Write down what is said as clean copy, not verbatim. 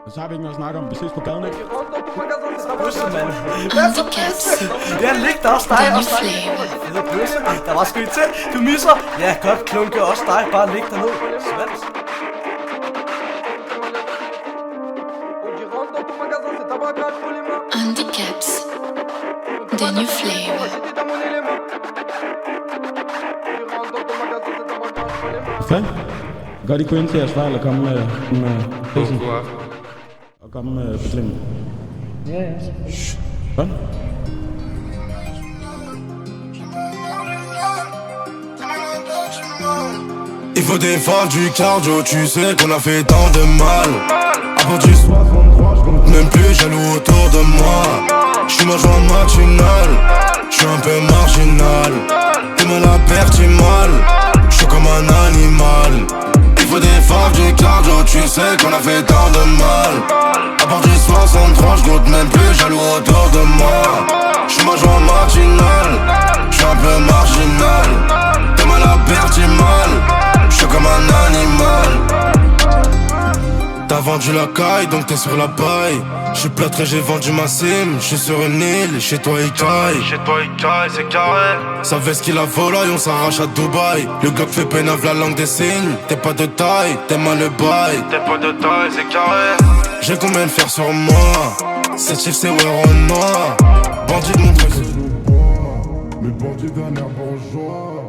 Og så har vi ikke noget at snakke om. Vi ses på gaden, ikke? Bøsse, mand. Hvad så, Bøsse? Ja, lig der også dig, også dig. Fede Bøsse. Der var sgu et til. Du misser. Ja, godt klunke også dig. Bare lig der ned. Svans. Handicaps, the new flavor. Hvad? Gør de kunne ind til jeres fejl og komme med prisen? Og komme med beklingen? Ja. Hvad? Il faut des phares, du cardio, tu sais qu'on a fait tant de mal. Après du 63, je compte même plus jaloux autour de moi. J'suis ma joie matinale, j'suis un peu marginal. T'es mal à perdre, t'es mal, j'suis comme un animal. Il faut des phares, du cardio, tu sais qu'on a fait tant de mal. À part du 63, je compte même plus jaloux autour de moi. J'suis ma joie matinale, j'suis un peu marginal. T'es mal à perdre, t'es mal, j'suis comme un animal. T'as vendu la caille, donc t'es sur la paille. J'suis plâtré, j'ai vendu ma sim. J'suis sur une île, chez toi il caille. Chez toi il caille, c'est carré. Sa veste qu'il a volaille, on s'arrache à Dubaï. Le Glock fait pénave la langue des signes. T'es pas de taille, t'es mal le bail. T'es pas de taille, c'est carré. J'ai combien de fer sur moi? 7 chiffres c'est ouais en noir. Bandit de mon truc. Mais bandit d'un air bourgeois.